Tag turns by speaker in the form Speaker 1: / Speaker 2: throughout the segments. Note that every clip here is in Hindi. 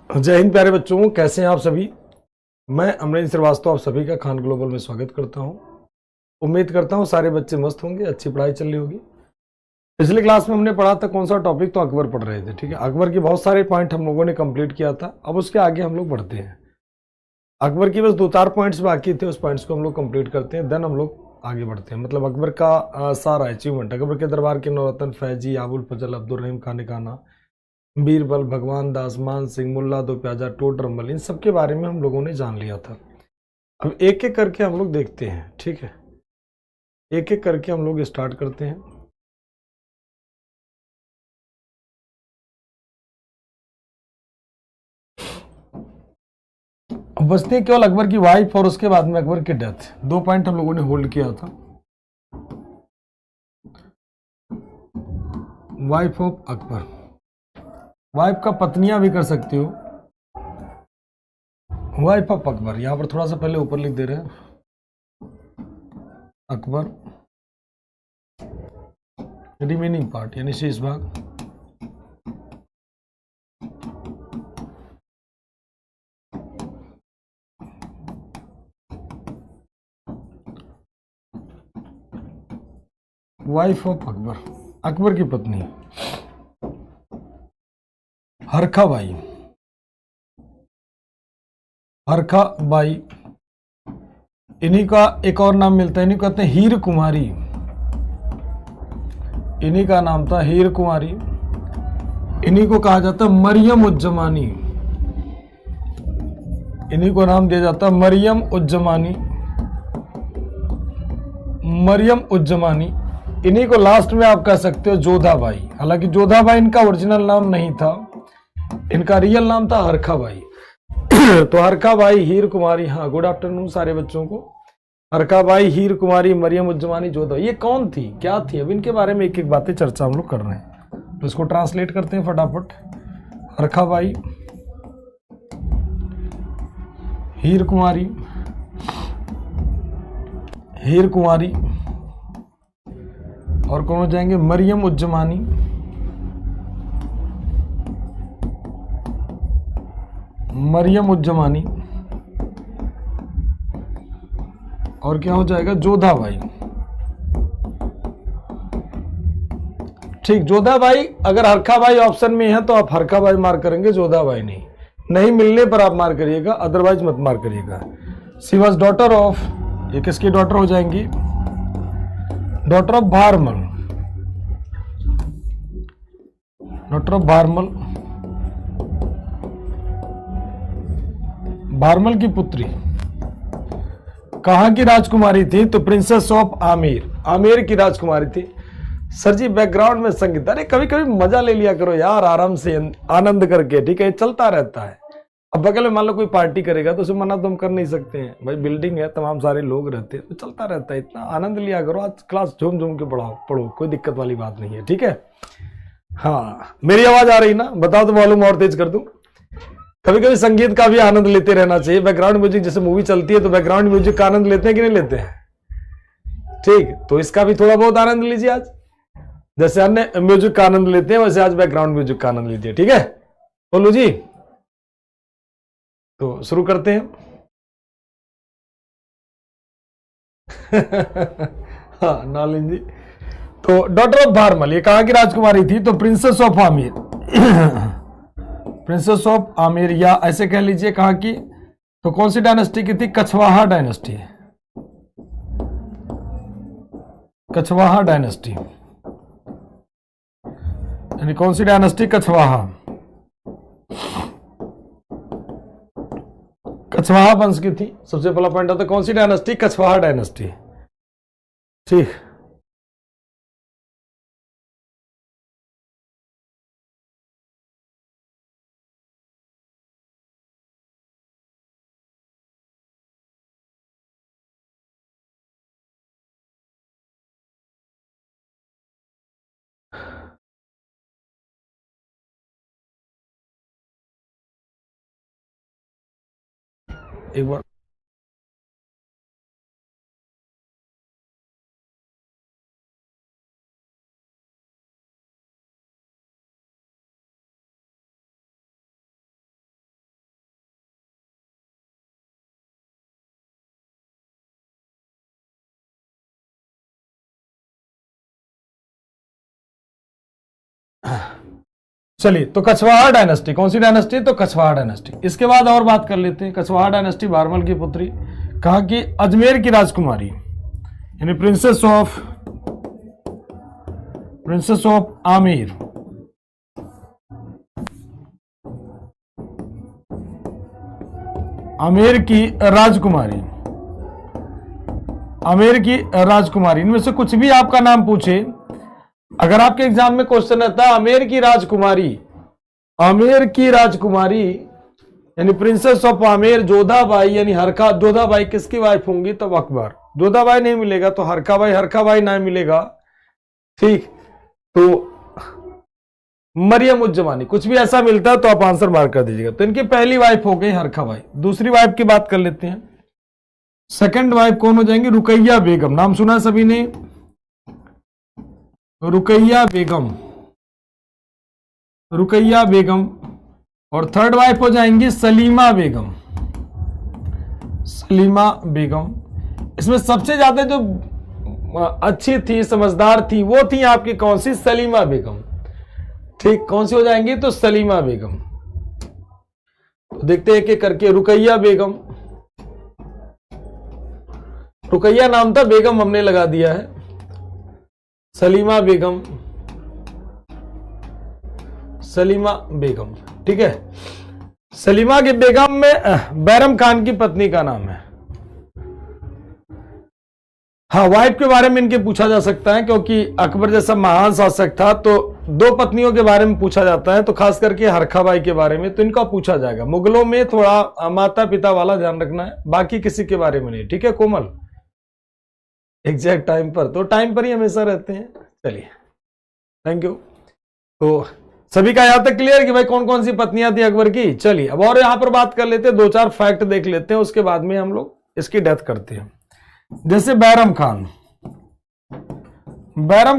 Speaker 1: जय हिंद प्यारे बच्चों, कैसे हैं आप सभी। मैं अमरेंद्र श्रीवास्तव आप सभी का खान ग्लोबल में स्वागत करता हूं। उम्मीद करता हूं सारे बच्चे मस्त होंगे, अच्छी पढ़ाई चल रही होगी। पिछले क्लास में हमने पढ़ा था कौन सा टॉपिक, तो अकबर पढ़ रहे थे। ठीक है, अकबर के बहुत सारे पॉइंट हम लोगों ने कंप्लीट किया था। अब उसके आगे हम लोग बढ़ते हैं। अकबर की बस 2-4 पॉइंट्स बाकी थे, उस पॉइंट्स को हम लोग कंप्लीट करते हैं, देन हम लोग आगे बढ़ते हैं। मतलब अकबर का सारा अचीवमेंट, अकबर के दरबार के नौरतन, फैजी, आबुल फजल, अब्दुल रहीम खान खाना, बीरबल, भगवान दास, मान सिंह, मुल्ला दो प्याजा, टोडरमल, इन सब के बारे में हम लोगों ने जान लिया था। अब एक एक करके हम लोग देखते हैं। ठीक है, एक एक करके हम लोग स्टार्ट करते हैं। अब बचते हैं केवल अकबर की वाइफ और उसके बाद में अकबर की डेथ। 2 पॉइंट हम लोगों ने होल्ड किया था। वाइफ ऑफ अकबर, वाइफ का पत्नियां भी कर सकती हो। वाइफ ऑफ अकबर, यहां पर थोड़ा सा पहले ऊपर लिख दे रहे हैं अकबर, रिमेनिंग पार्ट यानी शेष भाग। वाइफ ऑफ अकबर, अकबर की पत्नी हरखा बाई, हरखा बाई। इन्हीं का एक और नाम मिलता है, इन्हीं को कहते हैं हीर कुमारी। इन्हीं का नाम था हीर कुमारी। इन्हीं को कहा जाता है मरियम उज्जमानी। इन्हीं को नाम दिया जाता है मरियम उज्जमानी, मरियम उज्जमानी। इन्हीं को लास्ट में आप कह सकते हो जोधाबाई। हालांकि जोधाबाई इनका ओरिजिनल नाम नहीं था, इनका रियल नाम था हरखाबाई। तो हरखाबाई, हीर कुमारी। हाँ, गुड आफ्टरनून सारे बच्चों को। हरखाबाई, हीर कुमारी, मरियम उज्जमानी, जोधा, ये कौन थी, क्या थी, अब इनके बारे में एक एक बातें चर्चा हम लोग कर रहे हैं। तो इसको ट्रांसलेट करते हैं फटाफट। हरखाबाई, हीर कुमारी, हीर कुमारी, और कौन हो जाएंगे, मरियम उज्जमानी, मरियम उज्जमानी, और क्या हो जाएगा, जोधाबाई। ठीक, जोधाबाई। अगर हरखाबाई ऑप्शन में है तो आप हरखाबाई मार्क करेंगे, जोधाबाई नहीं। नहीं मिलने पर आप मार्क करिएगा, अदरवाइज मत मार्क करिएगा। शी वॉज डॉटर ऑफ, ये किसकी डॉटर हो जाएंगी, daughter of Bharmal, daughter of Bharmal, Bharmal की पुत्री। कहां की राजकुमारी थी, तो प्रिंसेस ऑफ आमेर, आमेर की राजकुमारी थी। सर जी बैकग्राउंड में संगीत, अरे कभी कभी मजा ले लिया करो यार, आराम से आनंद करके। ठीक है, चलता रहता है। अब बगल में मान लो कोई पार्टी करेगा तो उसे मना तो हम कर नहीं सकते हैं भाई, बिल्डिंग है, तमाम सारे लोग रहते हैं, तो चलता रहता है। इतना आनंद लिया करो, आज क्लास झूम झूम के पढ़ो, कोई दिक्कत वाली बात नहीं है। ठीक है, हाँ, मेरी आवाज आ रही ना, बताओ तो वॉल्यूम और तेज कर दूं। कभी कभी संगीत का भी आनंद लेते रहना चाहिए। बैकग्राउंड म्यूजिक, जैसे मूवी चलती है तो बैकग्राउंड म्यूजिक का आनंद लेते हैं कि नहीं लेते हैं। ठीक, तो इसका भी थोड़ा बहुत आनंद लीजिए आज। जैसे अन्य म्यूजिक का आनंद लेते हैं वैसे आज बैकग्राउंड म्यूजिक का आनंद लीजिए। ठीक है, बोलू जी, तो शुरू करते हैं। हाँ, नॉलेज जी। तो डॉटर ऑफ भारमल, ये कहां की राजकुमारी थी, तो princess of Aamir. Princess of Aamir, या ऐसे कह लीजिए कहां की, तो कौन सी डायनेस्टी की थी, कछवाहा डायनेस्टी, कछवाहा डायनेस्टी, यानी कौन सी डायनेस्टी, कछवाहा, कछवाहा वंश की थी। सबसे पहला पॉइंट आता है कौन सी डायनेस्टी, कछवाहा डायनेस्टी। ठीक, एक बार चलिए, तो कछवाहा डायनेस्टी कौन सी डायनेस्टी? तो कछवाहा डायनेस्टी। इसके बाद और बात कर लेते हैं। कछवाहा डायनेस्टी बारमल की पुत्री, कहा कि अजमेर की राजकुमारी यानी प्रिंसेस ऑफ आमेर, आमेर की राजकुमारी, इनमें से कुछ भी आपका नाम पूछे, अगर आपके एग्जाम में क्वेश्चन आता है आमेर की राजकुमारी यानी प्रिंसेस ऑफ आमेर जोधाबाई यानी हरखा, जोधाबाई किसकी वाइफ होंगी? तब अकबर। जोधाबाई नहीं मिलेगा तो हरखाबाई ना मिलेगा, ठीक। तो मरियम उज जमानी, कुछ भी ऐसा मिलता है तो आप आंसर मार्क कर दीजिएगा। तो इनकी पहली वाइफ हो गई हरखाबाई। दूसरी वाइफ की बात कर लेते हैं। सेकंड वाइफ कौन हो जाएंगी? रुकैया बेगम, नाम सुना सभी ने? रुकैया बेगम। और थर्ड वाइफ हो जाएंगी सलीमा बेगम। इसमें सबसे ज्यादा जो अच्छी थी, समझदार थी, वो थी आपकी कौन सी? सलीमा बेगम, ठीक। कौन सी हो जाएंगी? तो सलीमा बेगम। तो देखते हैं एक एक करके। रुकैया बेगम, रुकैया नाम था, बेगम हमने लगा दिया है। सलीमा बेगम, ठीक है। सलीमा की बेगम में बैरम खान की पत्नी का नाम है। हाँ, वाइफ के बारे में इनके पूछा जा सकता है, क्योंकि अकबर जैसा महान शासक था तो दो पत्नियों के बारे में पूछा जाता है, तो खास करके हरखाबाई के बारे में तो इनका पूछा जाएगा। मुगलों में थोड़ा माता पिता वाला ध्यान रखना है, बाकी किसी के बारे में नहीं, ठीक है कोमल? एग्जैक्ट टाइम पर, तो टाइम पर ही हमेशा रहते हैं। चलिए, थैंक यू। तो सभी का यहां तक क्लियर कि भाई कौन कौन सी पत्नियां थी अकबर की? चलिए, अब और यहां पर बात कर लेते हैं, दो चार फैक्ट देख लेते हैं, उसके बाद में हम लोग इसकी डेथ करते हैं। जैसे Bairam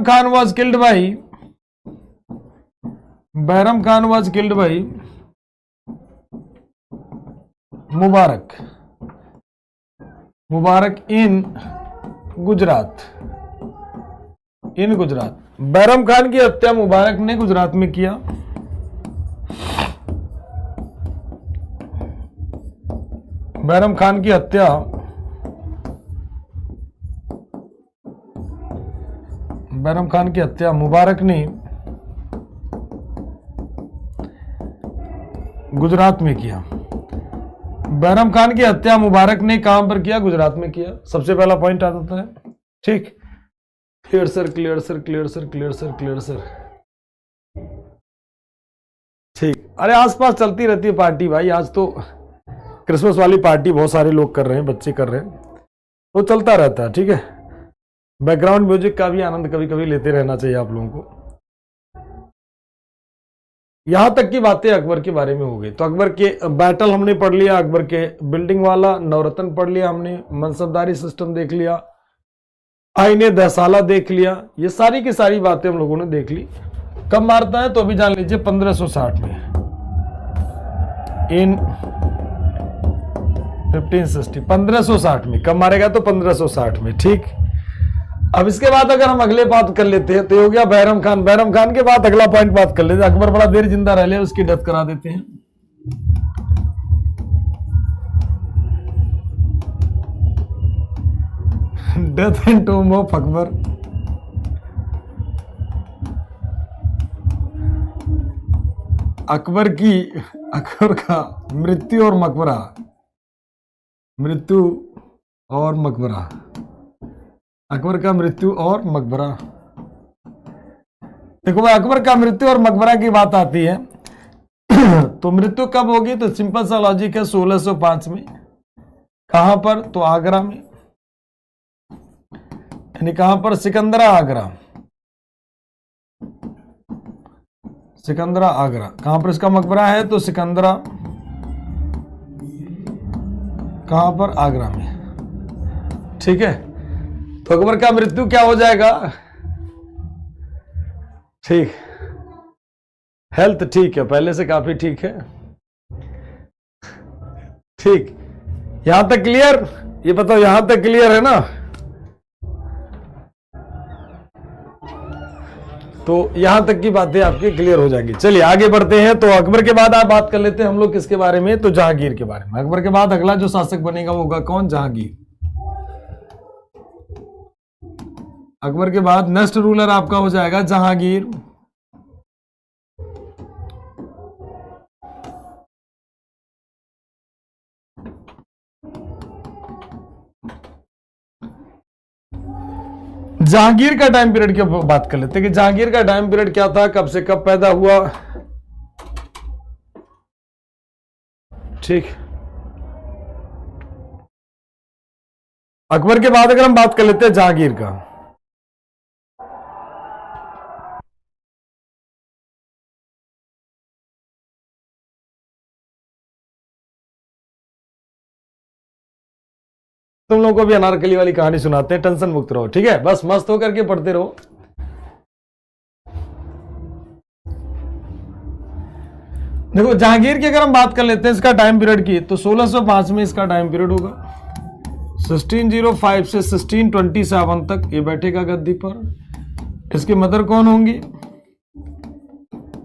Speaker 1: Khan was killed by Mubarak in Gujarat. Bairam Khan की हत्या मुबारक ने गुजरात में किया। बैरम खान की हत्या मुबारक ने गुजरात में किया। बैरम खान की हत्या मुबारक ने कहां पर किया? गुजरात में किया। सबसे पहला पॉइंट आ जाता है, ठीक। Clear sir. ठीक। अरे आसपास चलती रहती है पार्टी भाई, आज तो क्रिसमस वाली पार्टी बहुत सारे लोग कर रहे हैं, बच्चे कर रहे हैं, तो चलता रहता है, ठीक है। बैकग्राउंड म्यूजिक का भी आनंद कभी कभी लेते रहना चाहिए आप लोगों को। यहां तक की बातें अकबर के बारे में हो गई। तो अकबर के बैटल हमने पढ़ लिया, अकबर के बिल्डिंग वाला, नवरत्न पढ़ लिया हमने, मनसबदारी सिस्टम देख लिया, आईने दहसाला देख लिया, ये सारी की सारी बातें हम लोगों ने देख ली। कब मारता है तो अभी जान लीजिए 1560 में, इन 1560, 1560 में। कब मारेगा तो 1560 में, ठीक। अब इसके बाद अगर हम अगले बात कर लेते हैं तो हो गया बैरम खान के बाद अगला पॉइंट बात कर लेते हैं। अकबर बड़ा देर जिंदा रह लिया, उसकी डेथ करा देते हैं। Death and टूम of Akbar. Akbar का मृत्यु और मकबरा। अकबर का मृत्यु और मकबरा। देखो भाई, अकबर का मृत्यु और मकबरा की बात आती है तो मृत्यु कब होगी? तो सिंपल सा लॉजिक है, 1605 में। कहां पर? तो आगरा में, यानी कहां पर? सिकंदरा आगरा। कहां पर इसका मकबरा है? तो सिकंदरा, कहां पर? आगरा में, ठीक है। तो अकबर का मृत्यु क्या हो जाएगा? ठीक, हेल्थ ठीक है, पहले से काफी ठीक है, ठीक। यहां तक क्लियर? ये बताओ, यहां तक क्लियर है ना? तो यहां तक की बातें आपकी क्लियर हो जाएंगी। चलिए आगे बढ़ते हैं। तो अकबर के बाद आप बात कर लेते हैं हम लोग किसके बारे में, तो जहांगीर के बारे में। अकबर के बाद अगला जो शासक बनेगा वो होगा कौन, जहांगीर। अकबर के बाद नेक्स्ट रूलर आपका हो जाएगा जहांगीर। जहांगीर का टाइम पीरियड की बात कर लेते हैं कि जहांगीर का टाइम पीरियड क्या था, कब से कब पैदा हुआ। ठीक, अकबर के बाद अगर हम बात कर लेते हैं जहांगीर का, तुम लोगों को भी अनारकली वाली कहानी सुनाते हैं, टेंशन मुक्त रहो, ठीक है, बस मस्त होकर के पढ़ते रहो। देखो जहांगीर की अगर हम बात कर लेते हैं इसका टाइम पीरियड की, तो 1605 में इसका टाइम पीरियड होगा। 1605 से 1627 तक ये बैठेगा गद्दी पर। इसके मदर कौन होंगी,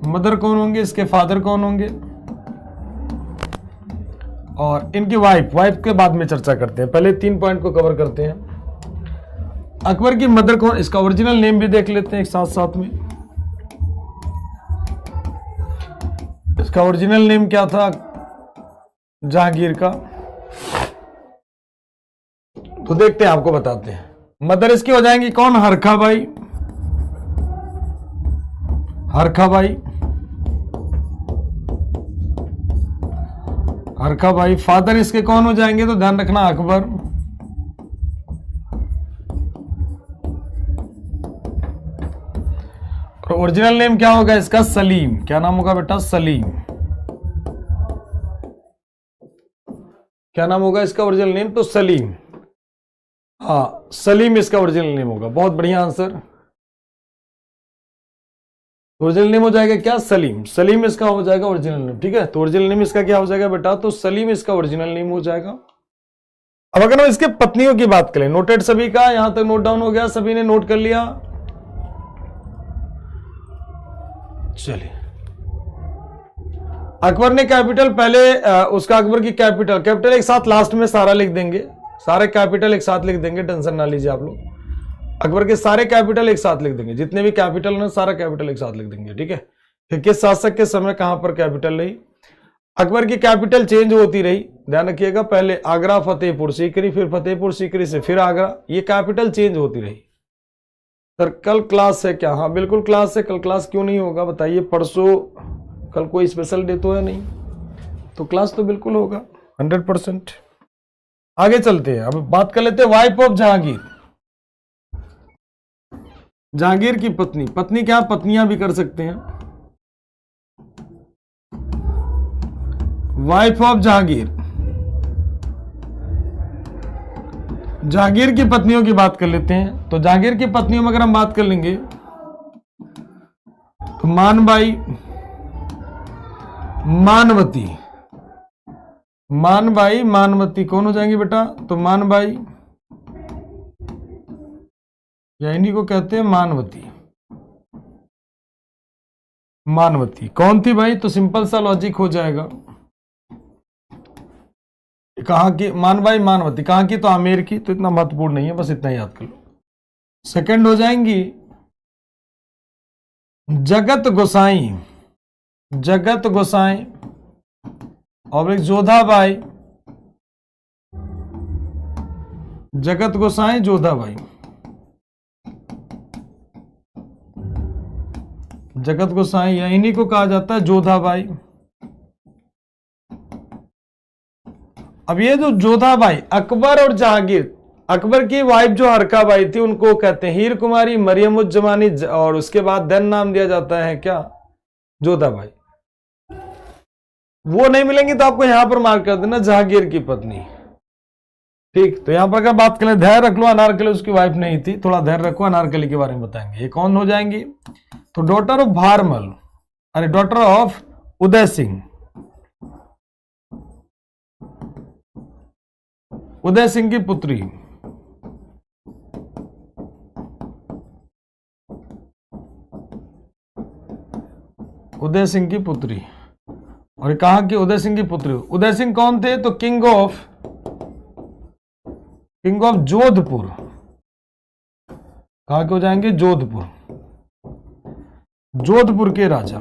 Speaker 1: मदर कौन होंगे, इसके फादर कौन होंगे, और इनकी वाइफ के बाद में चर्चा करते हैं। पहले 3 पॉइंट को कवर करते हैं। अकबर की मदर कौन, इसका ओरिजिनल नेम भी देख लेते हैं एक साथ साथ में। इसका ओरिजिनल नेम क्या था जहांगीर का, तो देखते हैं, आपको बताते हैं। मदर इसकी हो जाएंगी कौन, हरखा बाई, हरखा बाई, हरखा बाई। फादर इसके कौन हो जाएंगे, तो ध्यान रखना अकबर। और ओरिजिनल नेम क्या होगा इसका, सलीम। क्या नाम होगा बेटा, सलीम। क्या नाम होगा इसका ओरिजिनल नेम, तो सलीम। हाँ सलीम इसका ओरिजिनल नेम होगा, बहुत बढ़िया आंसर। ओरिजिनल नेम हो जाएगा क्या, सलीम। सलीम इसका हो जाएगा ओरिजिनल नेम, ठीक है। तो ओरिजिनल नेम इसका क्या हो जाएगा बेटा, तो सलीम इसका ओरिजिनल नेम हो जाएगा। अब अगर हम इसके पत्नियों की बात करें, नोटेड सभी का, यहां तक नोट डाउन हो गया, सभी ने नोट कर लिया। चलिए, अकबर ने कैपिटल पहले उसका अकबर की कैपिटल एक साथ लास्ट में सारा लिख देंगे, सारे कैपिटल एक साथ लिख देंगे, टेंशन ना लीजिए आप लोग। अकबर के सारे कैपिटल एक साथ लिख देंगे, जितने भी कैपिटल ना सारा कैपिटल एक साथ लिख देंगे, ठीक है। फिर किस शासक के समय कहां पर कैपिटल रही। अकबर की कैपिटल चेंज होती रही, ध्यान रखिएगा। पहले आगरा, फतेहपुर सीकरी, फिर फतेहपुर सीकरी से फिर आगरा, ये कैपिटल चेंज होती रही। सर कल क्लास है क्या, हाँ बिल्कुल क्लास है। कल क्लास क्यों नहीं होगा बताइए, परसों कल कोई स्पेशल डे तो है नहीं, तो क्लास तो बिल्कुल होगा 100%। आगे चलते हैं, अब बात कर लेते हैं वाइफ ऑफ जहांगीर। जहांगीर की पत्नी, पत्नी क्या, पत्नियां भी कर सकते हैं। वाइफ ऑफ जहांगीर, जहांगीर की पत्नियों की बात कर लेते हैं। तो जहांगीर की पत्नियों में अगर हम बात कर लेंगे तो मानबाई, मानवती, मानबाई, मानवती कौन हो जाएंगी बेटा, तो मानबाई, या इन्हीं को कहते हैं मानवती। मानवती कौन थी भाई, तो सिंपल सा लॉजिक हो जाएगा, कहां की, मानबाई मानवती कहां की, तो आमेर की। तो इतना महत्वपूर्ण नहीं है, बस इतना याद कर लो। सेकंड हो जाएंगी जगत गोसाई, जगत गोसाई और एक जोधाबाई, जगत गोसाई, जोधाबाई। जगत गोसाई या इन्हीं को कहा जाता है जोधाबाई। अब ये जो जोधाबाई, अकबर और जहांगीर, अकबर की वाइफ जो हरकाबाई थी उनको कहते हैं हीर कुमारी, मरियम उज जमानी, और उसके बाद देन नाम दिया जाता है क्या, जोधाबाई। वो नहीं मिलेंगी तो आपको यहां पर मार्क कर देना जहांगीर की पत्नी, ठीक। तो यहां पर अगर बात करें, धैर्य रख लो, अनारकली उसकी वाइफ नहीं थी, थोड़ा धैर्य रखो, अनारकली के बारे में बताएंगे। ये कौन हो जाएंगी, तो डॉटर ऑफ भारमल, अरे डॉटर ऑफ उदय सिंह, उदय सिंह की पुत्री। उदय सिंह की पुत्री। और ये कहा कि उदय सिंह की पुत्री। उदय सिंह कौन थे? तो किंग ऑफ जोधपुर। कहा के हो जाएंगे? जोधपुर। जोधपुर के राजा।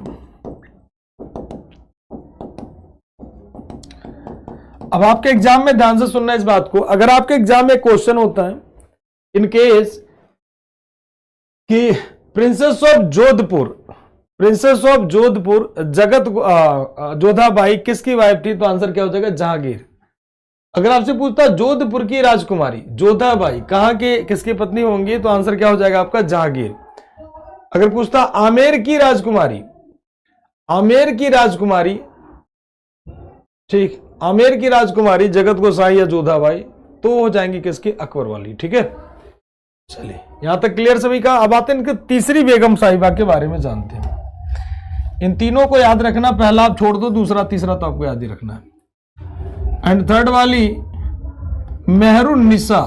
Speaker 1: अब आपके एग्जाम में ध्यान से सुनना इस बात को। अगर आपके एग्जाम में क्वेश्चन होता है इन केस कि प्रिंसेस ऑफ जोधपुर जगत जोधाबाई किसकी वाइफ थी, तो आंसर क्या हो जाएगा? जहांगीर। अगर आपसे पूछता जोधपुर की राजकुमारी जोधाबाई कहां के किसकी पत्नी होंगी, तो आंसर क्या हो जाएगा आपका? जहांगीर। अगर पूछता आमेर की राजकुमारी, ठीक, आमेर की राजकुमारी जगत गोसाई या जोधाबाई, तो हो जाएंगी किसकी? अकबर वाली। ठीक है, चलिए यहां तक क्लियर सभी का। अब आते हैं इनके तीसरी बेगम साहिबा के बारे में जानते हैं। इन तीनों को याद रखना, पहला आप छोड़ दो, दूसरा तीसरा तो आपको याद ही रखना है। एंड थर्ड वाली मेहरुन्निसा,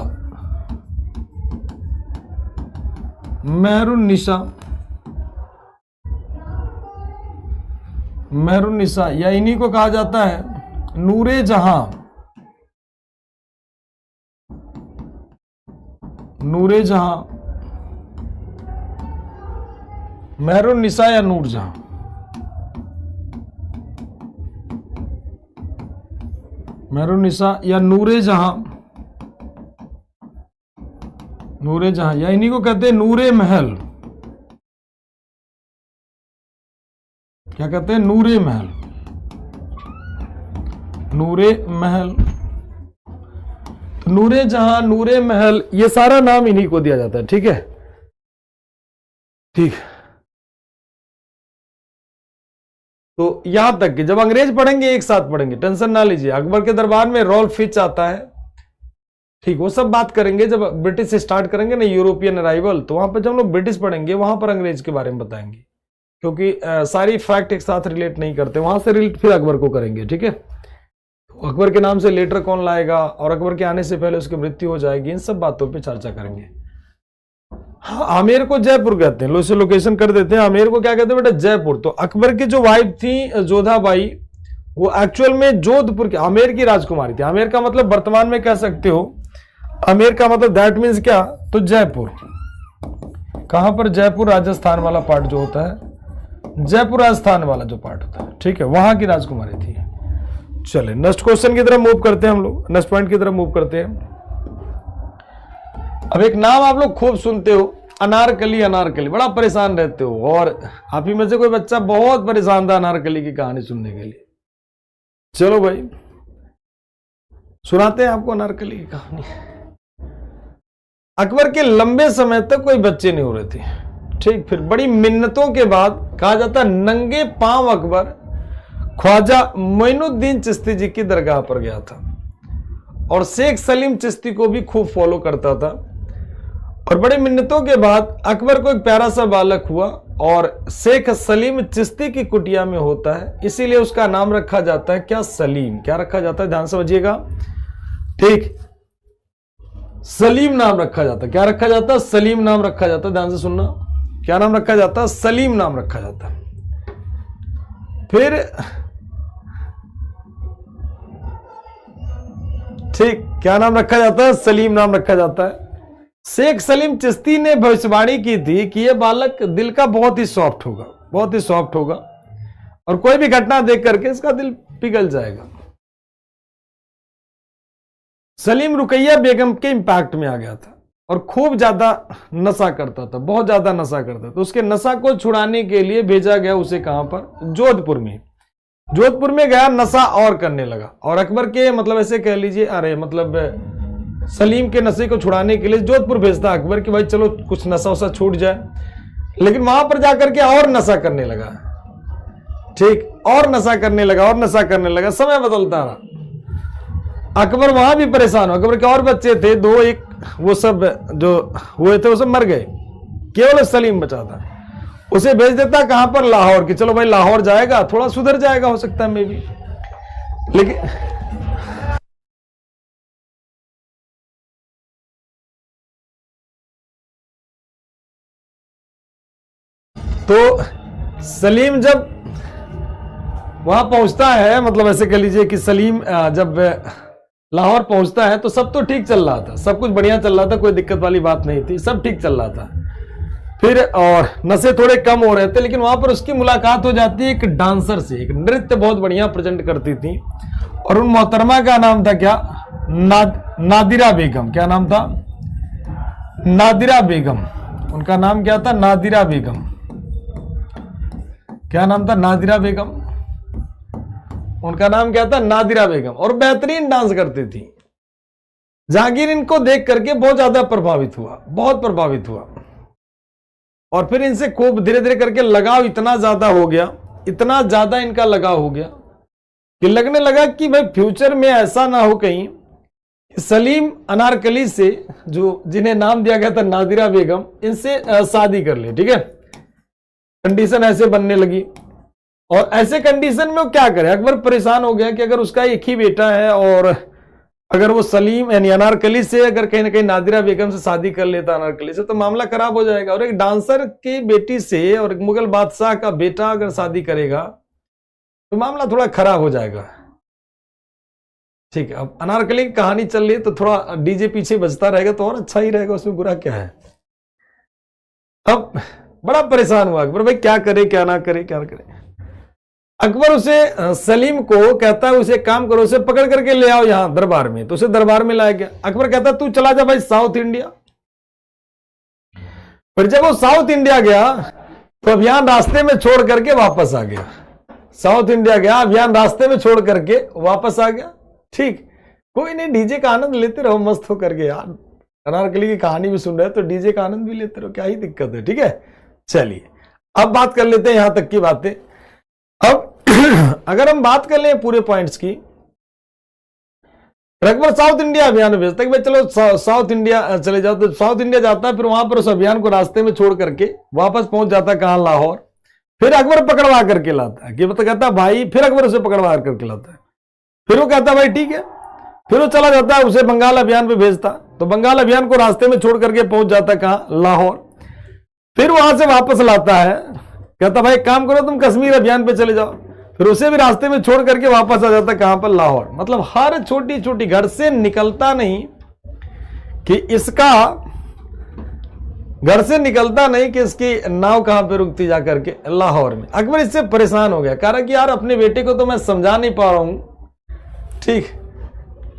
Speaker 1: या इन्हीं को कहा जाता है नूरे जहां। मेहरुन्निसा या नूरजहां। मेहरुन्निसा या नूरे जहां, या इन्हीं को कहते हैं नूरे महल। क्या कहते हैं? नूरे महल। तो नूरे जहां, नूरे महल, ये सारा नाम इन्हीं को दिया जाता है। ठीक है, ठीक। तो यहां तक कि जब अंग्रेज पढ़ेंगे एक साथ पढ़ेंगे, टेंशन ना लीजिए। अकबर के दरबार में रॉल्फ फिच आता है, ठीक, वो सब बात करेंगे जब ब्रिटिश से स्टार्ट करेंगे ना, यूरोपियन अराइवल, तो वहां पर जब हम लोग ब्रिटिश पढ़ेंगे वहां पर अंग्रेज के बारे में बताएंगे, क्योंकि सारी फैक्ट एक साथ रिलेट नहीं करते, वहां से रिलेट फिर अकबर को करेंगे। ठीक है, तो अकबर के नाम से लेटर कौन लाएगा और अकबर के आने से पहले उसकी मृत्यु हो जाएगी, इन सब बातों पे चर्चा करेंगे। हाँ, आमेर को जयपुर कहते हैं, लो इसे लोकेशन कर देते हैं। आमेर को क्या कहते हैं बेटा? जयपुर। तो अकबर की जो वाइफ थी जोधाबाई, वो एक्चुअल में जोधपुर की, आमेर की राजकुमारी थी। आमेर का मतलब वर्तमान में कह सकते हो, आमेर का मतलब दैट मीन्स क्या? तो जयपुर। कहां पर? जयपुर राजस्थान वाला पार्ट जो होता है, जयपुर राजस्थान वाला जो पार्ट होता है, ठीक है, वहां की राजकुमारी थी। चले नेक्स्ट क्वेश्चन की तरफ मूव करते हैं हम लोग, नेक्स्ट पॉइंट की तरफ मूव करते हैं। अब एक नाम आप लोग खूब सुनते हो, अनारकली। अनारकली बड़ा परेशान रहते हो, और आप ही में से कोई बच्चा बहुत परेशान था अनारकली की कहानी सुनने के लिए। चलो भाई सुनाते हैं आपको अनारकली की कहानी। अकबर के लंबे समय तक कोई बच्चे नहीं हो रहे थे, ठीक, फिर बड़ी मिन्नतों के बाद कहा जाता है नंगे पांव अकबर ख्वाजा मोइनुद्दीन चिश्ती जी की दरगाह पर गया था, और शेख सलीम चिश्ती को भी खूब फॉलो करता था। और बड़ी मिन्नतों के बाद अकबर को एक प्यारा सा बालक हुआ, और शेख सलीम चिश्ती की कुटिया में होता है, इसीलिए उसका नाम रखा जाता है क्या? सलीम। क्या रखा जाता है? ध्यान समझिएगा, ठीक, सलीम नाम रखा जाता है। क्या रखा जाता है? सलीम नाम रखा जाता है। ध्यान से सुनना, क्या नाम रखा जाता है? सलीम नाम रखा जाता है। फिर ठीक, क्या नाम रखा जाता है? सलीम नाम रखा जाता है। शेख सलीम चिश्ती ने भविष्यवाणी की थी कि यह बालक दिल का बहुत ही सॉफ्ट होगा, बहुत ही सॉफ्ट होगा, और कोई भी घटना देख करके इसका दिल पिघल जाएगा। सलीम रुकैया बेगम के इंपैक्ट में आ गया था, और खूब ज्यादा नशा करता था, बहुत ज्यादा नशा करता था। तो उसके नशा को छुड़ाने के लिए भेजा गया उसे कहां पर? जोधपुर में। जोधपुर में गया, नशा और करने लगा, और अकबर के मतलब ऐसे कह लीजिए, अरे मतलब सलीम के नशे को छुड़ाने के लिए जोधपुर भेजता अकबर कि भाई चलो कुछ नशा वशा छूट जाए, लेकिन वहां पर जाकर के और नशा करने लगा, ठीक, और नशा करने लगा, और नशा करने लगा, समय बदलता रहा। अकबर वहां भी परेशान हो, अकबर के और बच्चे थे दो, एक वो सब जो हुए थे वो सब मर गए, केवल सलीम बचा था। उसे भेज देता कहां पर? लाहौर, कि चलो भाई लाहौर जाएगा, थोड़ा सुधर जाएगा, हो सकता है मे भी। लेकिन तो सलीम जब वहां पहुंचता है, मतलब ऐसे कह लीजिए कि सलीम जब लाहौर पहुंचता है तो सब तो ठीक चल रहा था, सब कुछ बढ़िया चल रहा था, कोई दिक्कत वाली बात नहीं थी, सब ठीक चल रहा था। फिर और नशे थोड़े कम हो रहे थे, लेकिन वहां पर उसकी मुलाकात हो जाती है एक डांसर से, एक नृत्य बहुत बढ़िया प्रेजेंट करती थी, और उन मोहतरमा का नाम था क्या, नादिरा बेगम। क्या नाम था? नादिरा बेगम। उनका नाम क्या था? नादिरा बेगम। क्या नाम था? नादिरा बेगम। उनका नाम क्या था? नादिरा बेगम। और बेहतरीन डांस करती थी। जहांगीर इनको देख करके बहुत ज्यादा प्रभावित हुआ, बहुत प्रभावित हुआ, और फिर इनसे खूब धीरे धीरे करके लगाव इतना ज्यादा हो गया, इतना ज्यादा इनका लगाव हो गया कि लगने लगा कि भाई फ्यूचर में ऐसा ना हो कहीं कि सलीम अनारकली से, जो जिन्हें नाम दिया गया था नादिरा बेगम, इनसे शादी कर ले। ठीक है, कंडीशन ऐसे बनने लगी। और ऐसे कंडीशन में वो क्या करे, अकबर परेशान हो गया कि अगर उसका एक ही बेटा है और अगर वो सलीम यानी अनारकली से अगर कहीं ना कहीं नादिरा बेगम से शादी कर लेता अनारकली से, तो मामला खराब हो जाएगा। और एक डांसर की बेटी से और एक मुगल बादशाह का बेटा अगर शादी करेगा तो मामला थोड़ा खराब हो जाएगा। ठीक है, अब अनारकली की कहानी चल रही है तो थोड़ा डीजे पीछे बजता रहेगा तो और अच्छा ही रहेगा, उसमें बुरा क्या है। अब बड़ा परेशान हुआ अकबर, भाई क्या करे क्या ना करे, क्या करे। अकबर उसे सलीम को कहता है उसे काम करो, उसे पकड़ करके ले आओ यहां दरबार में। तो उसे दरबार में लाया गया। अकबर कहता तू चला जा भाई साउथ इंडिया। फिर जब वो साउथ इंडिया गया तो अभियान रास्ते में छोड़ करके वापस आ गया। साउथ इंडिया गया, अभियान रास्ते में छोड़ करके वापस आ गया। ठीक, कोई नहीं, डीजे का आनंद लेते रहो मस्त होकर के यार, अनारकली की कहानी भी सुन रहे हो तो डीजे का आनंद भी लेते रहो, क्या ही दिक्कत है। ठीक है, चलिए अब बात कर लेते हैं यहां तक की बातें। अब अगर हम बात कर लें पूरे पॉइंट्स की, अकबर साउथ इंडिया अभियान में भेजता है कि भाई चलो साउथ इंडिया चले जाओ। तो साउथ इंडिया जाता है, फिर वहां पर उस अभियान को रास्ते में छोड़ करके वापस पहुंच जाता है कहां, लाहौर। फिर अकबर पकड़वा करके लाता है कि मतलब कहता है भाई, फिर अकबर उसे पकड़वा करके लाता है। फिर वो कहता है भाई ठीक है, फिर वो चला जाता है, उसे बंगाल अभियान पे भेजता। तो बंगाल अभियान को रास्ते में छोड़ करके पहुंच जाता है कहां, लाहौर। फिर वहां से वापस लाता है, कहता भाई काम करो तुम कश्मीर अभियान पे चले जाओ। फिर उसे भी रास्ते में छोड़ करके वापस आ जाता कहां पर, लाहौर। मतलब हर छोटी छोटी, घर से निकलता नहीं कि इसका, घर से निकलता नहीं कि इसकी नाव कहां पे रुकती जाकर के, लाहौर में। अकबर इससे परेशान हो गया, कह रहा कि यार अपने बेटे को तो मैं समझा नहीं पा रहा हूं, ठीक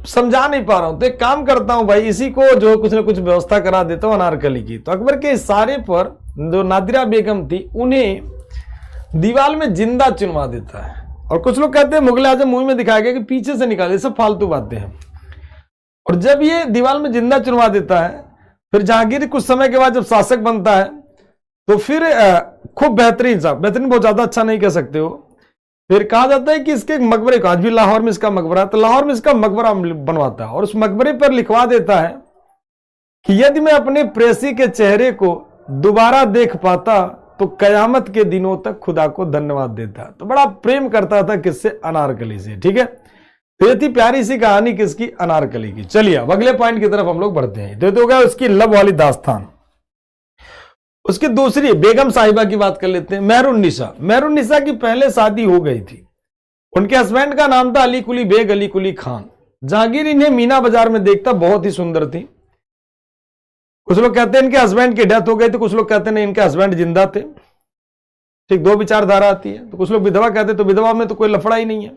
Speaker 1: समझा नहीं पा रहा हूं, तो एक काम करता हूं भाई, इसी को जो कुछ ना कुछ व्यवस्था करा देता हूं अनारकली की। तो अकबर के इशारे पर जो नादिरा बेगम थी उन्हें दीवार में जिंदा चुनवा देता है। और कुछ लोग कहते हैं मुगल आजम मूवी में दिखाया गया कि पीछे से निकाले, सब फालतू बातें हैं। और जब ये दीवार में जिंदा चुनवा देता है, फिर जहांगीर कुछ समय के बाद जब शासक बनता है तो फिर खूब बेहतरीन, साहब बेहतरीन बहुत ज्यादा अच्छा नहीं कह सकते हो, फिर कहा जाता है कि इसके एक मकबरे को, आज भी लाहौर में इसका मकबरा है, तो लाहौर में इसका मकबरा बनवाता है और उस मकबरे पर लिखवा देता है कि यदि मैं अपने प्रेसी के चेहरे को दोबारा देख पाता तो कयामत के दिनों तक खुदा को धन्यवाद देता। तो बड़ा प्रेम करता था किससे, अनारकली से। ठीक है, तो ये थी प्यारी सी कहानी किसकी, अनारकली की। चलिए अब अगले पॉइंट की तरफ हम लोग बढ़ते हैं। तो हो गया उसकी लव वाली दास्तान। उसकी दूसरी बेगम साहिबा की बात कर लेते हैं, मेहरुन्निसा। मेहरुन्निसा की पहले शादी हो गई थी, उनके हस्बैंड का नाम था अली कुली बेग, अली कुली खान। जहांगीर इन्हें मीना बाजार में देखता, बहुत ही सुंदर थी। कुछ लोग कहते हैं इनके हस्बैंड की डेथ हो गई थी, कुछ लोग कहते हैं इनके हस्बैंड जिंदा थे। ठीक, दो विचारधारा आती है। तो कुछ लोग विधवा कहते, तो विधवा में तो कोई लफड़ा ही नहीं है।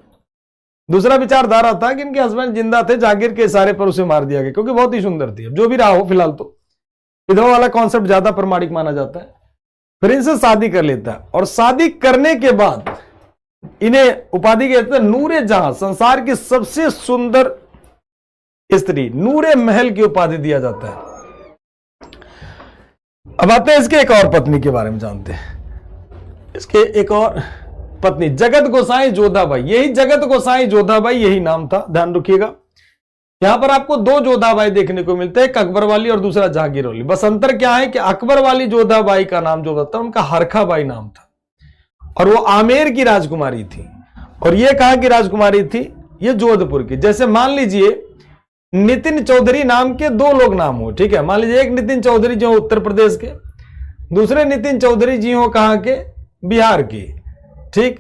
Speaker 1: दूसरा विचारधारा था कि इनके हस्बैंड जिंदा थे, जहांगीर के इशारे पर उसे मार दिया गया क्योंकि बहुत ही सुंदर थी। अब जो भी रहा हो, फिलहाल तो विधवा वाला कॉन्सेप्ट ज्यादा प्रमाणिक माना जाता है। फिर इनसे शादी कर लेता है और शादी करने के बाद इन्हें उपाधि कहते हैं नूरे जहां, संसार की सबसे सुंदर स्त्री, नूरे महल की उपाधि दिया जाता है। अब आते हैं इसके एक और पत्नी के बारे में जानते हैं। इसके एक और पत्नी जगत गोसाई जोधाबाई, यही जगत गोसाई जोधाबाई यही नाम था, ध्यान रखिएगा। यहां पर आपको दो जोधाबाई देखने को मिलते हैं, एक अकबर वाली और दूसरा जहांगीर वाली। बस अंतर क्या है कि अकबर वाली जोधाबाई का नाम जो था उनका हरखाबाई नाम था और वो आमेर की राजकुमारी थी। और ये कहां की राजकुमारी थी, ये जोधपुर की। जैसे मान लीजिए नितिन चौधरी नाम के दो लोग नाम हो, ठीक है, मान लीजिए एक नितिन चौधरी जो उत्तर प्रदेश के, दूसरे नितिन चौधरी जी हो कहां के, बिहार के। ठीक,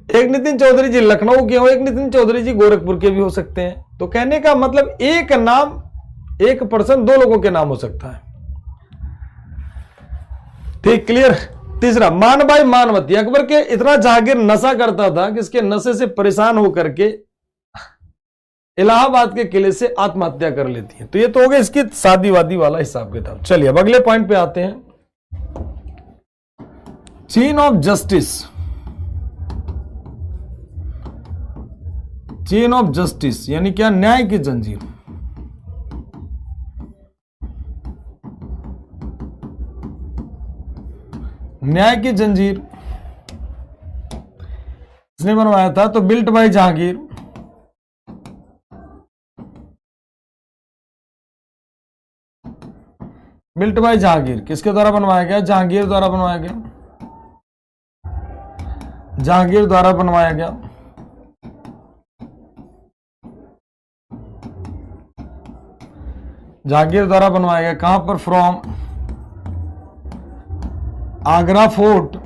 Speaker 1: एक नितिन चौधरी जी लखनऊ के हो, एक नितिन चौधरी जी गोरखपुर के भी हो सकते हैं। तो कहने का मतलब एक नाम, एक पर्सन दो लोगों के नाम हो सकता है। ठीक, क्लियर। तीसरा, मानबाई मानवती। अकबर के इतना जहांगीर नशा करता था कि इसके नशे से परेशान होकर के इलाहाबाद के किले से आत्महत्या कर लेती है। तो ये तो हो गया इसकी शादी वादी वाला हिसाब किताब। चलिए अब अगले पॉइंट पे आते हैं। Chain of justice. Chain of justice यानी क्या? न्याय की जंजीर। न्याय की जंजीर इसने बनवाया था, तो built by Jahangir. Built by Jahangir किसके द्वारा बनवाया गया? जहांगीर द्वारा बनवाया गया। जहांगीर द्वारा बनवाया गया। जहांगीर द्वारा बनवाया गया। कहां पर? From Agra fort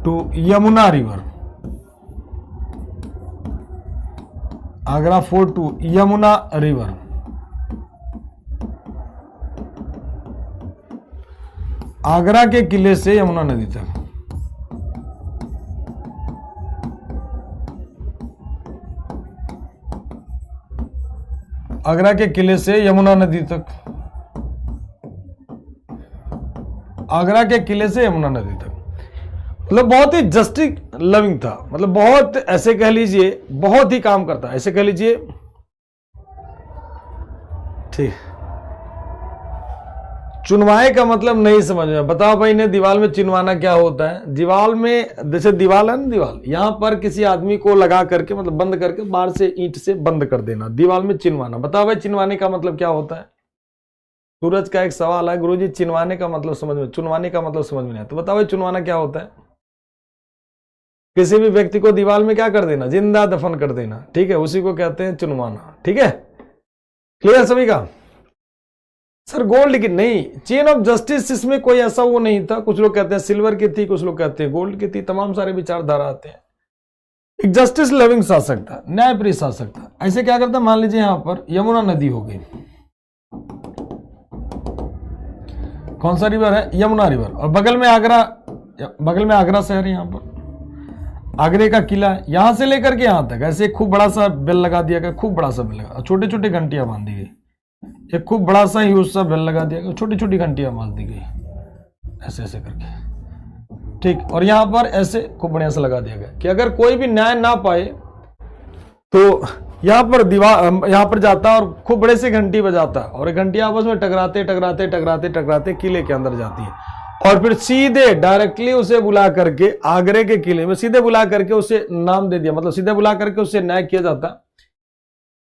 Speaker 1: to Yamuna river. Agra fort to Yamuna river. Agra के किले से यमुना नदी तक। आगरा के किले से यमुना नदी तक। आगरा के किले से यमुना नदी तक। मतलब बहुत ही जस्टिस लविंग था, मतलब बहुत, ऐसे कह लीजिए बहुत ही काम करता, ऐसे कह लीजिए। ठीक, चुनवाए का मतलब नहीं समझ में। बताओ भाई ने दीवार में चिनवाना क्या होता है? दीवार में, जैसे दीवार है ना, दीवार यहां पर किसी आदमी को लगा करके, मतलब बंद करके बाहर से ईंट से बंद कर देना, दीवार में चिनवाना। बताओ भाई चिनवाने का मतलब क्या होता है? सूरज का एक सवाल है, गुरुजी चिनवाने का मतलब समझ में, चुनवाने का मतलब समझ में नहीं आता। तो बताओ भाई चुनवाना क्या होता है? किसी भी व्यक्ति को दीवार में क्या कर देना? जिंदा दफन कर देना। ठीक है, उसी को कहते हैं चुनवाना। ठीक है, क्लियर सभी का? सर गोल्ड की नहीं, चेन ऑफ जस्टिस इसमें कोई ऐसा वो नहीं था। कुछ लोग कहते हैं सिल्वर की थी, कुछ लोग कहते हैं गोल्ड की थी, तमाम सारे विचारधारा आते हैं। एक जस्टिस लविंग शासक था, न्यायप्रिय शासक था। ऐसे क्या करता? मान लीजिए यहां पर यमुना नदी हो गई। कौन सा रिवर है? यमुना रिवर। और बगल में आगरा, बगल में आगरा शहर है। यहां पर आगरे का किला है, यहां से लेकर के यहां तक ऐसे खूब बड़ा सा बेल लगा दिया गया, खूब बड़ा सा बेल लगा, छोटे छोटे घंटियां बांध दी गई। एक खूब बड़ा सा ह्यूज सा बेल लगा दिया गया, छोटी छोटी घंटियां बांध दी गई, ऐसे ऐसे करके। ठीक, और यहां पर ऐसे खूब बढ़िया से लगा दिया गया कि अगर कोई भी न्याय ना पाए तो यहां पर दीवार, यहां पर जाता और खूब बड़े से घंटी बजाता, और घंटियां आपस में टकराते टकराते टकराते टकराते किले के अंदर जाती है, और फिर सीधे डायरेक्टली उसे बुला करके आगरे के किले में सीधे बुला करके उसे नाम दे दिया, मतलब सीधे बुला करके उससे न्याय किया जाता।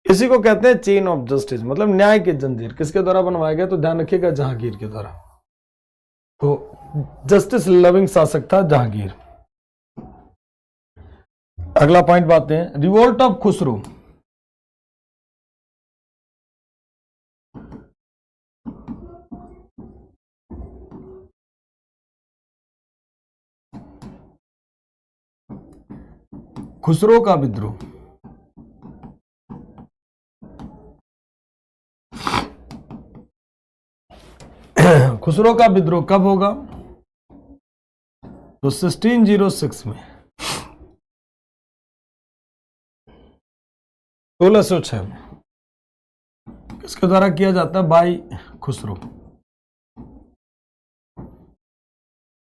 Speaker 1: इसी को कहते हैं चेन ऑफ जस्टिस, मतलब न्याय की जंजीर। किसके द्वारा बनवाया गया? तो ध्यान रखिएगा, जहांगीर के द्वारा। तो जस्टिस लविंग शासक था जहांगीर। अगला पॉइंट बात है, रिवोल्ट ऑफ खुसरो। खुसरो का विद्रोह। खुसरो का विद्रोह कब होगा? तो 1606 में, 1606 में। किसके द्वारा किया जाता है? भाई खुसरो।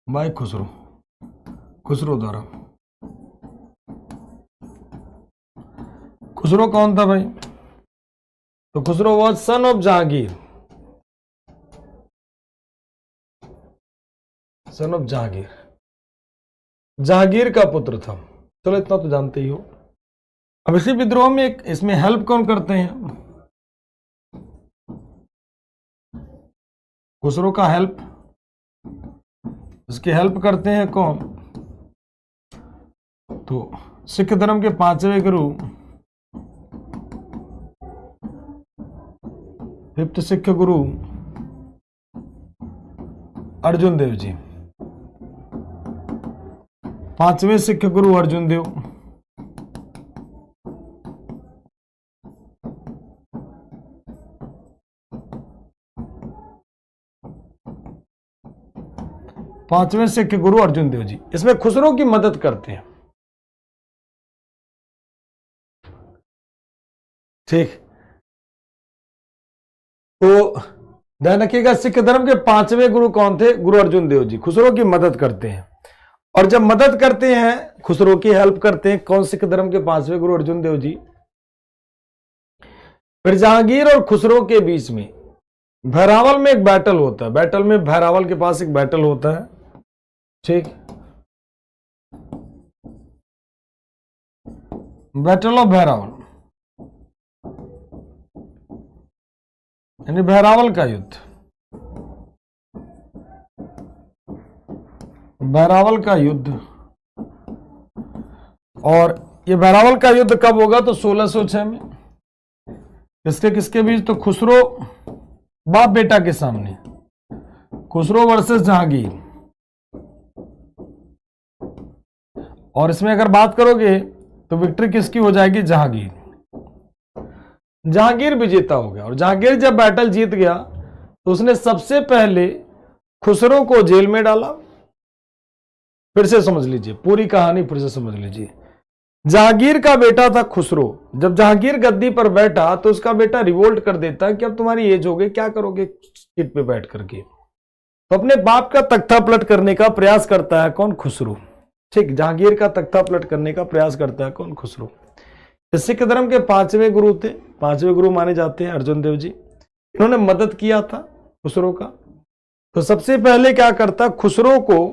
Speaker 1: भाई खुसरो, खुसरो द्वारा। खुसरो कौन था भाई? तो Khusro was son of Jahangir. Son of Jahangir, Jahangir का पुत्र था। चलो इतना तो जानते ही हो। अब इसी विद्रोह में एक, इसमें हेल्प कौन करते हैं? खुसरो का हेल्प, इसकी हेल्प करते हैं कौन? तो सिख धर्म के 5वें गुरु, 5th सिख गुरु अर्जुन देव जी। 5वें सिख गुरु अर्जुन देव। पांचवें सिख गुरु अर्जुन देव जी इसमें खुसरो की मदद करते हैं। ठीक, तो ध्यान रखिएगा, सिख धर्म के 5वें गुरु कौन थे? गुरु अर्जुन देव जी खुसरो की मदद करते हैं। और जब मदद करते हैं, खुसरो की हेल्प करते हैं, कौन? सिख धर्म के 5वें गुरु अर्जुन देव जी। फिर जहांगीर और खुसरो के बीच में भैरावल में एक बैटल होता है। बैटल में भैरावल के पास एक बैटल होता है। ठीक, बैटल ऑफ भैरावल यानी भैरावल का युद्ध। भैरावल का युद्ध, और ये भैरावल का युद्ध कब होगा? तो 1606 में। किसके किसके बीच? तो खुसरो बाप बेटा के सामने, खुसरो वर्सेस जहांगीर। और इसमें अगर बात करोगे तो विक्ट्री किसकी हो जाएगी? जहांगीर। जहांगीर विजेता हो गया। और जहांगीर जब बैटल जीत गया तो उसने सबसे पहले खुसरो को जेल में डाला। फिर से समझ लीजिए पूरी कहानी, फिर से समझ लीजिए। जहांगीर का बेटा था खुसरो। जब जहांगीर गद्दी पर बैठा तो उसका बेटा रिवोल्ट कर देता है कि अब तुम्हारी एज हो गई, क्या करोगे सीट पे बैठ करके। तो अपने बाप का तख्ता पलट करने का प्रयास करता है कौन? खुसरो। ठीक, जहांगीर का तख्ता पलट करने का प्रयास करता है कौन? खुसरो। सिख धर्म के 5वें गुरु थे, 5वें गुरु माने जाते हैं अर्जुन देव जी। इन्होंने मदद किया था खुसरो का। तो सबसे पहले क्या करता? खुसरो को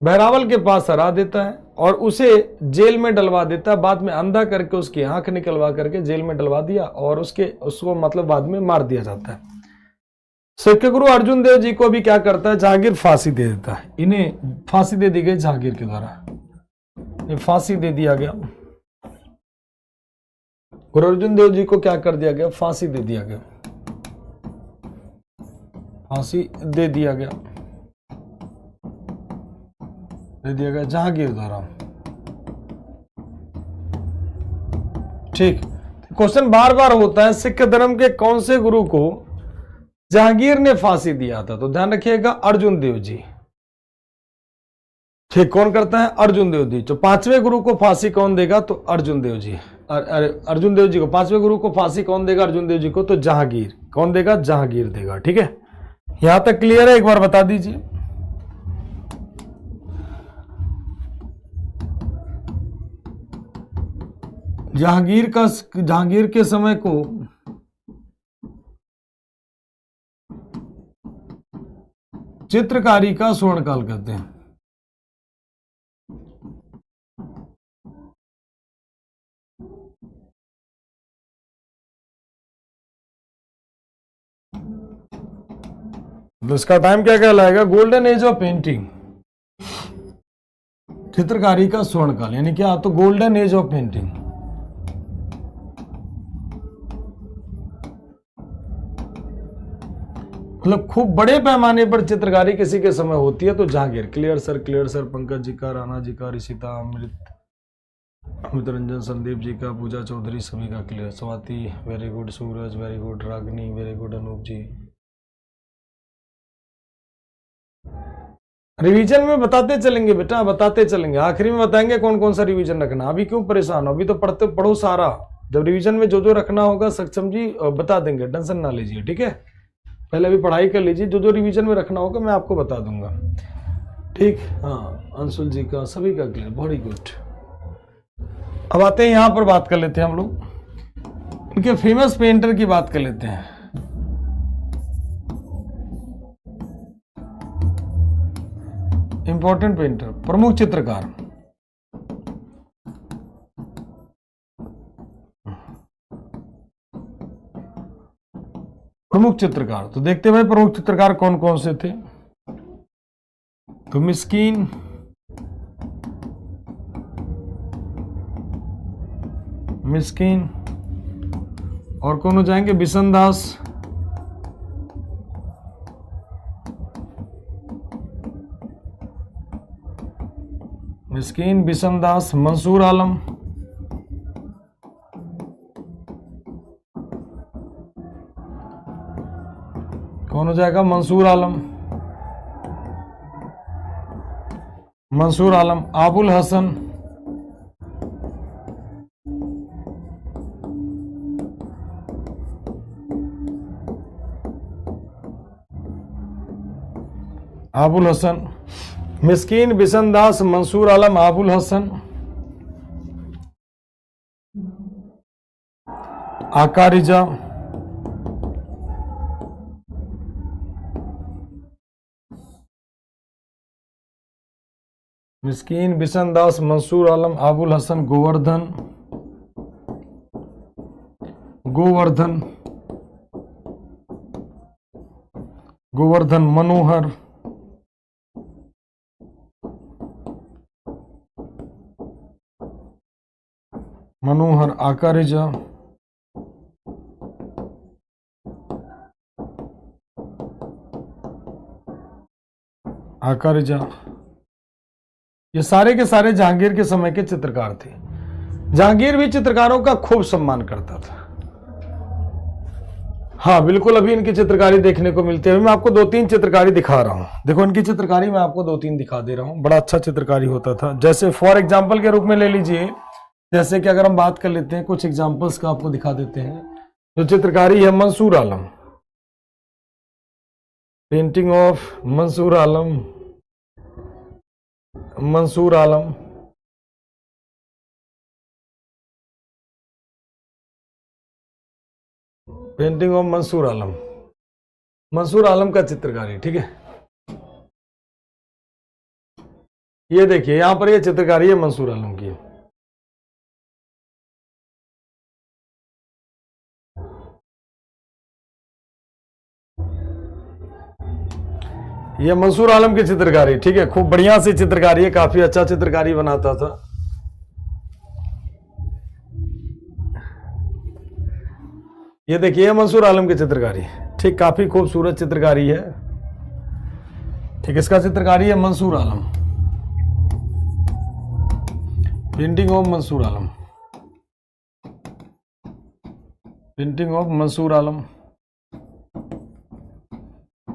Speaker 1: भैरावल के पास हरा देता है और उसे जेल में डलवा देता है। बाद में अंधा करके उसकी आंख निकलवा करके जेल में डलवा दिया और उसको मतलब बाद में मार दिया जाता है। सिख गुरु अर्जुन देव जी को भी क्या करता है? जहांगीर फांसी दे देता है। इन्हें फांसी दे दी गई जहांगीर के द्वारा। ये फांसी दे दिया गया। गुरु अर्जुन देव जी को क्या कर दिया गया? फांसी दे दिया गया। फांसी दे दिया गया, दे दिया गया जहांगीर द्वारा। ठीक, क्वेश्चन बार बार होता है सिख धर्म के कौन से गुरु को जहांगीर ने फांसी दिया था? तो ध्यान रखिएगा अर्जुन देव जी। ठीक, कौन करता है? अर्जुन देव जी। तो 5वें गुरु को फांसी कौन देगा? तो अर्जुन देव जी। अर्जुन देव जी को 5वें गुरु को फांसी कौन देगा? अर्जुन देव जी को। तो जहांगीर कौन देगा? जहांगीर देगा। ठीक है, यहां तक क्लियर है? एक बार बता दीजिए। जहांगीर के समय को चित्रकारी का स्वर्णकाल कहते हैं। तो इसका टाइम क्या कहलाएगा? Golden age of painting. चित्रकारी का स्वर्णकाल यानी क्या? तो गोल्डन एज ऑफ पेंटिंग। मतलब खूब बड़े पैमाने पर चित्रकारी किसी के समय होती है तो जहांगीर। क्लियर सर, पंकज जी का, राणा जी का, ऋषिता, अमित रंजन, संदीप जी का, पूजा चौधरी, सभी का क्लियर। स्वाति वेरी गुड, सूरज वेरी गुड, रागनी वेरी गुड, अनूप जी। रिवीजन में बताते चलेंगे बेटा, बताते चलेंगे। आखिरी में बताएंगे कौन कौन सा रिवीजन रखना। अभी क्यों परेशान हो? अभी तो पढ़ो सारा। जब रिवीजन में जो जो रखना होगा सक्षम जी बता देंगे, टेंशन ना लीजिए। ठीक है, पहले अभी पढ़ाई कर लीजिए। जो जो रिवीजन में रखना होगा मैं आपको बता दूंगा। ठीक, हाँ, अंशुल जी का, सभी का क्लियर, वेरी गुड। अब आते हैं यहां पर, बात कर लेते हैं हम लोग इनके फेमस पेंटर की बात कर लेते हैं। इंपॉर्टेंट पेंटर, प्रमुख चित्रकार। प्रमुख चित्रकार तो देखते हैं भाई प्रमुख चित्रकार कौन कौन से थे। तो मिस्कीन, और कौन हो जाएंगे? बिशन दास, मिस्कीन बिशनदास मंसूर आलम, कौन हो जाएगा? मंसूर आलम, मंसूर आलम। आबुल हसन, आबुल हसन। मिस्कीन बिशनदास मंसूर आलम आबुल हसन। आका रिजा, मिस्कीन बिशनदास मंसूर आलम आबुल हसन। गोवर्धन, गोवर्धन, गोवर्धन। मनोहर, मनोहर। आका रिजा, आका रिजा। ये सारे के सारे जहांगीर के समय के चित्रकार थे। जहांगीर भी चित्रकारों का खूब सम्मान करता था। हाँ बिल्कुल, अभी इनकी चित्रकारी देखने को मिलती है। अभी मैं आपको 2-3 चित्रकारी दिखा रहा हूं। देखो इनकी चित्रकारी मैं आपको 2-3 दिखा दे रहा हूं। बड़ा अच्छा चित्रकारी होता था। जैसे फॉर एग्जाम्पल के रूप में ले लीजिए, जैसे कि अगर हम बात कर लेते हैं, कुछ एग्जाम्पल्स का आपको दिखा देते हैं। जो चित्रकारी है Mansur Alam, painting of Mansur Alam, Mansur Alam. Painting of Mansur Alam, Mansur Alam का चित्रकारी। ठीक है, ये देखिए यहां पर ये चित्रकारी है मंसूर आलम की। ये मंसूर आलम की चित्रकारी। ठीक है, खूब बढ़िया सी चित्रकारी है, काफी अच्छा चित्रकारी बनाता था। ये देखिए मंसूर आलम की चित्रकारी। ठीक, काफी खूबसूरत चित्रकारी है। ठीक, इसका चित्रकारी है Mansur Alam, painting of Mansur Alam, painting of Mansur Alam.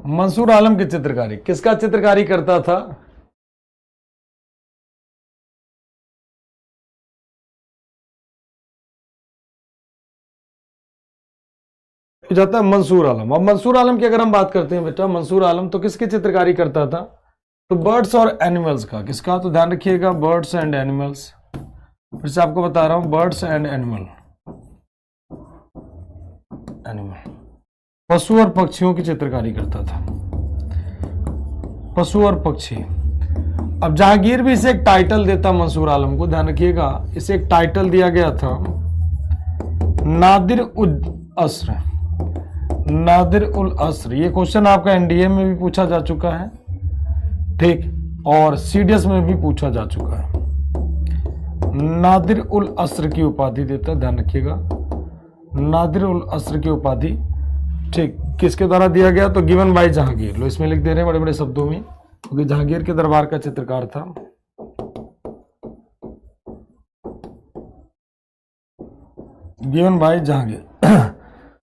Speaker 1: Mansur Alam की चित्रकारी किसका चित्रकारी करता था? जाता है मंसूर आलम। अब मंसूर आलम की अगर हम बात करते हैं बेटा, मंसूर आलम तो किसकी चित्रकारी करता था? तो बर्ड्स और एनिमल्स का। किसका? तो ध्यान रखिएगा, बर्ड्स एंड एनिमल्स। फिर से आपको बता रहा हूं, बर्ड्स एंड एनिमल, एनिमल। पशु और पक्षियों की चित्रकारी करता था, पशु और पक्षी। अब जहांगीर भी इसे एक टाइटल देता मंसूर आलम को, ध्यान रखिएगा, इसे एक टाइटल दिया गया था, नादिर उल अस्र, नादिर उल अस्र। ये क्वेश्चन आपका एनडीए में भी पूछा जा चुका है, ठीक, और सीडीएस में भी पूछा जा चुका है। नादिर उल अस्र की उपाधि देता, ध्यान रखिएगा, नादिर उल अस्र की उपाधि। ठीक, किसके द्वारा दिया गया? तो गिवन बाय जहांगीर। लो इसमें लिख दे रहे हैं बड़े बड़े शब्दों में, क्योंकि जहांगीर के दरबार का चित्रकार था। Given by Jahangir.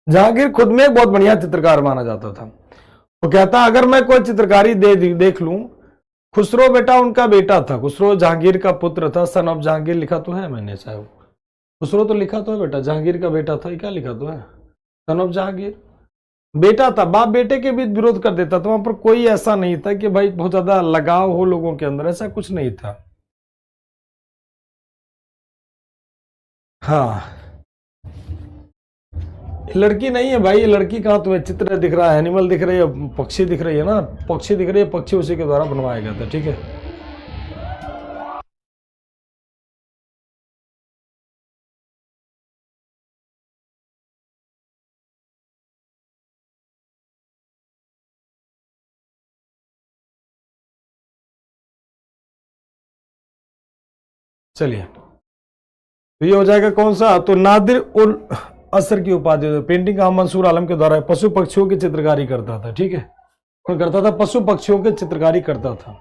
Speaker 1: जहांगीर खुद में एक बहुत बढ़िया चित्रकार माना जाता था। वो कहता अगर मैं कोई चित्रकारी देख लूं, खुसरो बेटा उनका बेटा था, खुसरो जहांगीर का पुत्र था, सन ऑफ जहांगीर लिखा तो है मैंने, चाहे खुसरो तो लिखा तो है बेटा, जहांगीर का बेटा था, क्या लिखा तो है, सन ऑफ जहांगीर। बेटा था, बाप बेटे के बीच विरोध कर देता था। वहां पर कोई ऐसा नहीं था कि भाई बहुत ज्यादा लगाव हो लोगों के अंदर, ऐसा कुछ नहीं था। हाँ, लड़की नहीं है भाई, ये लड़की कहाँ तुम्हें चित्र दिख रहा है, एनिमल दिख रही है, पक्षी दिख रही है ना, पक्षी दिख रही है, पक्षी उसी के द्वारा बनवाया गया था। ठीक है, चलिए तो ये हो जाएगा कौन सा? तो नादिर उल असर की उपाधि, पेंटिंग का मंसूर आलम के द्वारा पशु पक्षियों की चित्रकारी करता था। ठीक है, कौन करता था? पशु पक्षियों की चित्रकारी करता था।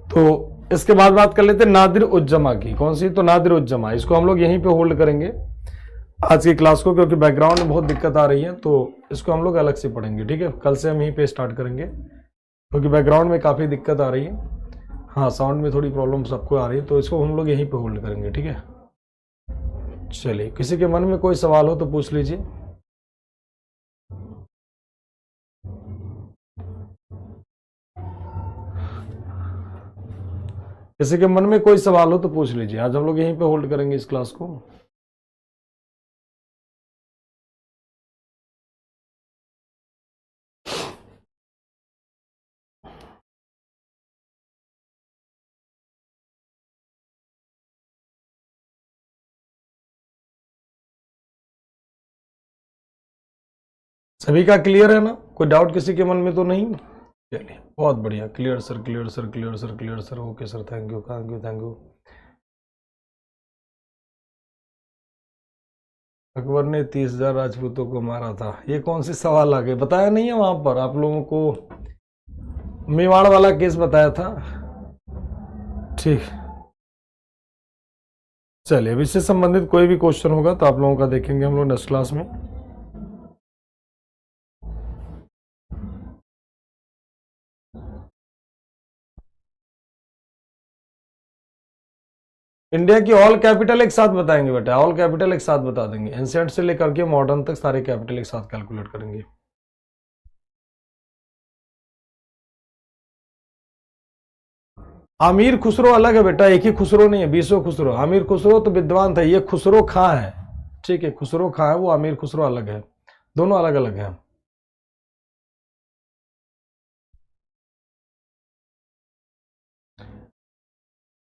Speaker 1: तो इसके बाद बात कर लेते हैं नादिर उज्जमा की। कौन सी? तो नादिर उज्जमा, इसको हम लोग यहीं पे होल्ड करेंगे आज की क्लास को, क्योंकि बैकग्राउंड में बहुत दिक्कत आ रही है, तो इसको हम लोग अलग से पढ़ेंगे। ठीक है, कल से हम यहीं पे स्टार्ट करेंगे, क्योंकि बैकग्राउंड में काफ़ी दिक्कत आ रही है। हाँ, साउंड में थोड़ी प्रॉब्लम सबको आ रही है, तो इसको हम लोग यहीं पे होल्ड करेंगे। ठीक है, चलिए, किसी के मन में कोई सवाल हो तो पूछ लीजिए। किसी के मन में कोई सवाल हो तो पूछ लीजिए। आज हम लोग यहीं पे होल्ड करेंगे इस क्लास को। सभी का क्लियर है ना? कोई डाउट किसी के मन में तो नहीं? चलिए, बहुत बढ़िया। Clear sir, clear sir, clear sir, clear sir. Okay sir, thank you, thank you, thank you. Akbar ने 30,000 राजपूतों को मारा था, ये कौन सी सवाल आ गए? बताया नहीं है वहां पर आप लोगों को? मेवाड़ वाला केस बताया था। ठीक, चलिए, अब इससे संबंधित कोई भी क्वेश्चन होगा तो आप लोगों का देखेंगे हम लोग नेक्स्ट क्लास में। इंडिया की ऑल कैपिटल एक साथ बताएंगे बेटा, ऑल कैपिटल एक साथ बता देंगे। एंशिएंट से लेकर के मॉडर्न तक सारे कैपिटल एक साथ कैलकुलेट करेंगे। आमिर खुसरो अलग है बेटा, एक ही खुसरो नहीं है, 20 खुसरो। आमिर खुसरो तो विद्वान था, ये खुसरो खां है। ठीक है, खुसरो खां है वो, आमिर खुसरो अलग है, दोनों अलग अलग हैं।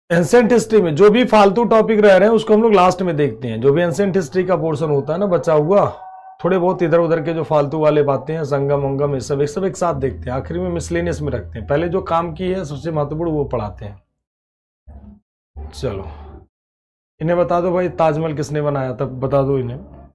Speaker 1: एंशिएंट हिस्ट्री में जो भी फालतू टॉपिक रह रहे हैं उसको हम लोग लास्ट में देखते हैं। जो भी एंशिएंट हिस्ट्री का पोर्शन होता है ना बचा हुआ, थोड़े बहुत इधर उधर के जो फालतू वाले बातें हैं, संगम उंगम, ये सब एक साथ देखते हैं। आखिर में मिसलेनियस में रखते हैं। पहले जो काम की है सबसे महत्वपूर्ण वो पढ़ाते हैं। चलो, इन्हें बता दो भाई, ताजमहल किसने बनाया था? बता दो इन्हें।